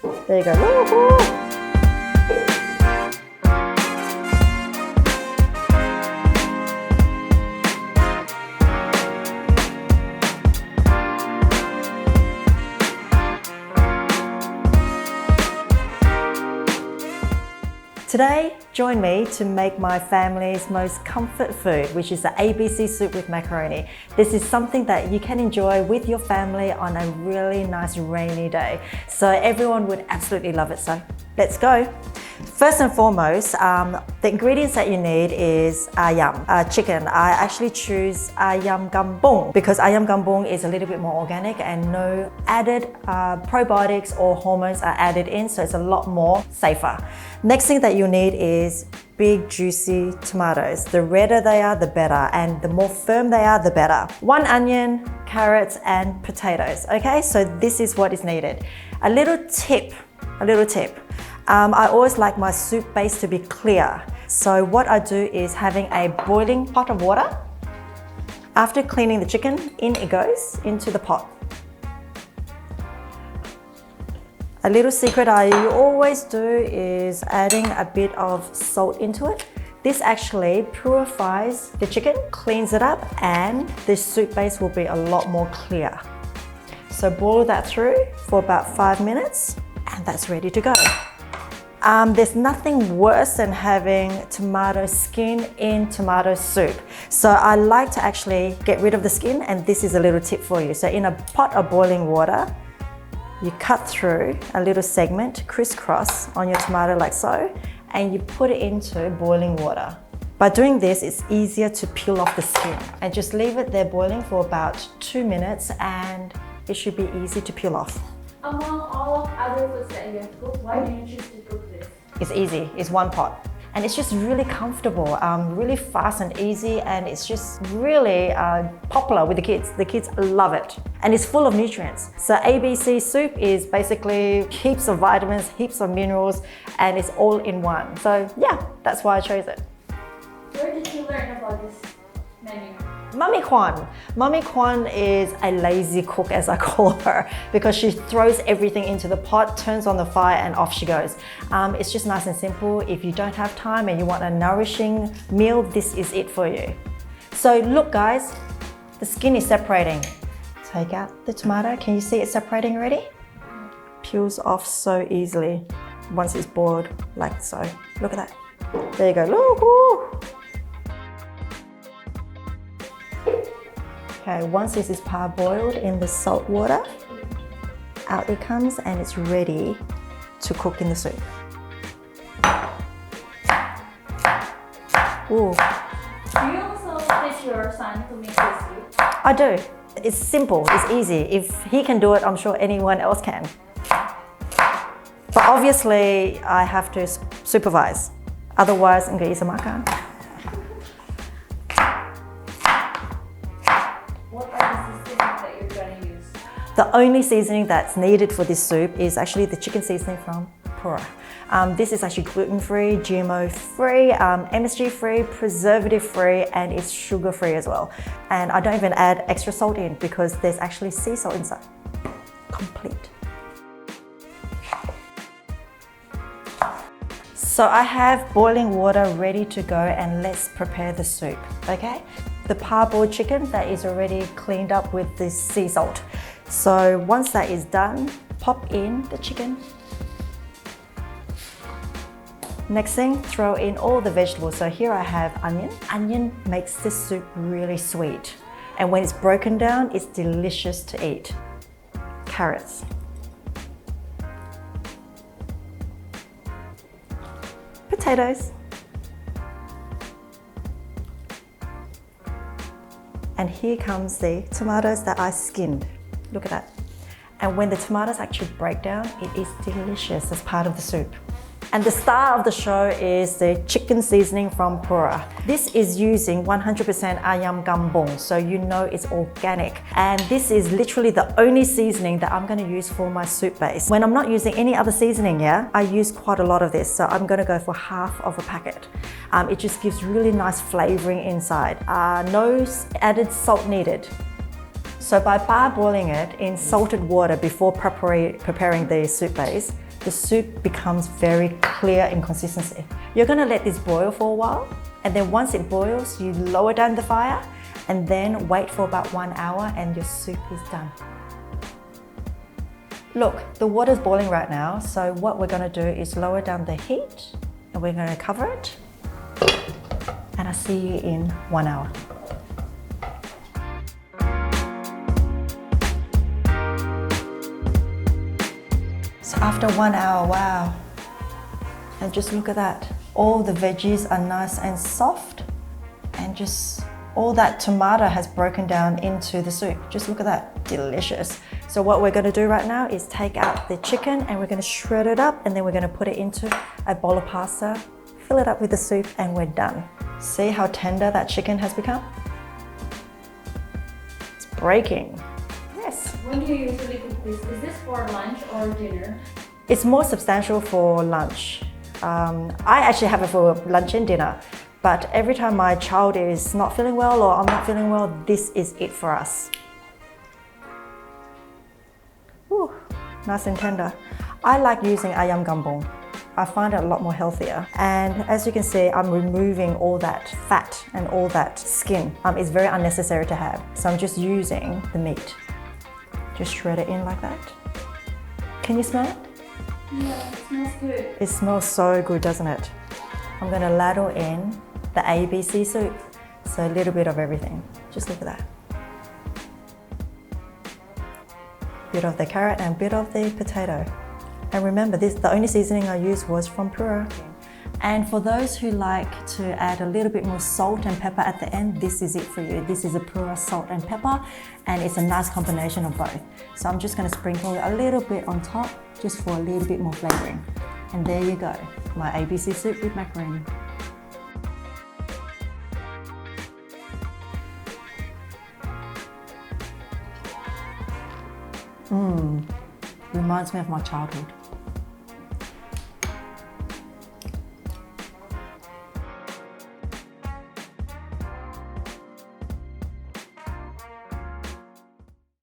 There you go. Woo-hoo. Today, join me to make my family's most comfort food, which is the ABC soup with macaroni. This is something that you can enjoy with your family on a really nice rainy day. So everyone would absolutely love it, so let's go. First and foremost, the ingredients that you need is ayam, chicken. I actually choose ayam kampung because ayam kampung is a little bit more organic and no added probiotics or hormones are added in, so it's a lot more safer. Next thing that you need is big juicy tomatoes. The redder they are, the better, and the more firm they are, the better. 1 onion, carrots, and potatoes. Okay, so this is what is needed. A little tip. I always like my soup base to be clear. So what I do is having a boiling pot of water. After cleaning the chicken, in it goes into the pot. A little secret I always do is adding a bit of salt into it. This actually purifies the chicken, cleans it up, and the soup base will be a lot more clear. So boil that through for about 5 minutes, and that's ready to go. There's nothing worse than having tomato skin in tomato soup. So I like to actually get rid of the skin, and this is a little tip for you. So in a pot of boiling water, you cut through a little segment, crisscross on your tomato like so, and you put it into boiling water. By doing this, it's easier to peel off the skin, and just leave it there boiling for about 2 minutes, and it should be easy to peel off. Among all other foods that you have cooked, why do you choose to cook this? It's easy, it's one pot. And it's just really comfortable, really fast and easy, and it's just really popular with the kids. The kids love it. And it's full of nutrients. So ABC soup is basically heaps of vitamins, heaps of minerals, and it's all in one. So yeah, that's why I chose it. Where did you learn about this menu? Mummy Kwan. Mummy Kwan is a lazy cook, as I call her, because she throws everything into the pot, turns on the fire, and off she goes. It's just nice and simple. If you don't have time and you want a nourishing meal, this is it for you. So look guys, the skin is separating. Take out the tomato. Can you see it separating already? Peels off so easily once it's boiled like so. Look at that. There you go. Look. Okay, once this is parboiled in the salt water, out it comes and it's ready to cook in the soup. Ooh. Do you also teach your son to make this soup? I do. It's simple, it's easy. If he can do it, I'm sure anyone else can. But obviously, I have to supervise. Otherwise, nggak bisa makan. The only seasoning that's needed for this soup is actually the chicken seasoning from Pura. This is actually gluten-free, GMO-free, MSG-free, preservative-free, and it's sugar-free as well. And I don't even add extra salt in because there's actually sea salt inside. Complete. So I have boiling water ready to go, and let's prepare the soup, okay? The parboiled chicken that is already cleaned up with the sea salt. So once that is done, pop in the chicken. Next thing, throw in all the vegetables. So here I have onion. Onion makes this soup really sweet. And when it's broken down, it's delicious to eat. Carrots. Potatoes. And here comes the tomatoes that I skinned. Look at that. And when the tomatoes actually break down, it is delicious as part of the soup. And the star of the show is the chicken seasoning from Pura. This is using 100% ayam kampung, so you know it's organic. And this is literally the only seasoning that I'm gonna use for my soup base. When I'm not using any other seasoning, I use quite a lot of this, so I'm gonna go for half of a packet. It just gives really nice flavoring inside. No added salt needed. So by parboiling it in salted water before preparing the soup base, the soup becomes very clear in consistency. You're gonna let this boil for a while, and then once it boils, you lower down the fire and then wait for about 1 hour and your soup is done. Look, the water's boiling right now, so what we're gonna do is lower down the heat and we're gonna cover it. And I'll see you in 1 hour. So after 1 hour, wow. And just look at that. All the veggies are nice and soft, and just all that tomato has broken down into the soup. Just look at that, delicious. So what we're gonna do right now is take out the chicken and we're gonna shred it up, and then we're gonna put it into a bowl of pasta, fill it up with the soup, and we're done. See how tender that chicken has become? It's breaking. Yes. When do you usually cook this? Is this for lunch or dinner? It's more substantial for lunch. I actually have it for lunch and dinner, but every time my child is not feeling well or I'm not feeling well, this is it for us. Whew, nice and tender. I like using ayam gambong. I find it a lot more healthier. And as you can see, I'm removing all that fat and all that skin. It's very unnecessary to have. So I'm just using the meat. Just shred it in like that. Can you smell it? Yeah, it smells good. It smells so good, doesn't it? I'm gonna ladle in the ABC soup. So a little bit of everything. Just look at that. Bit of the carrot and bit of the potato. And remember, the only seasoning I used was from Pura. And for those who like to add a little bit more salt and pepper at the end, this is it for you. This is a Pura salt and pepper, and it's a nice combination of both. So I'm just gonna sprinkle a little bit on top, just for a little bit more flavoring. And there you go, my ABC soup with macaroni. Reminds me of my childhood.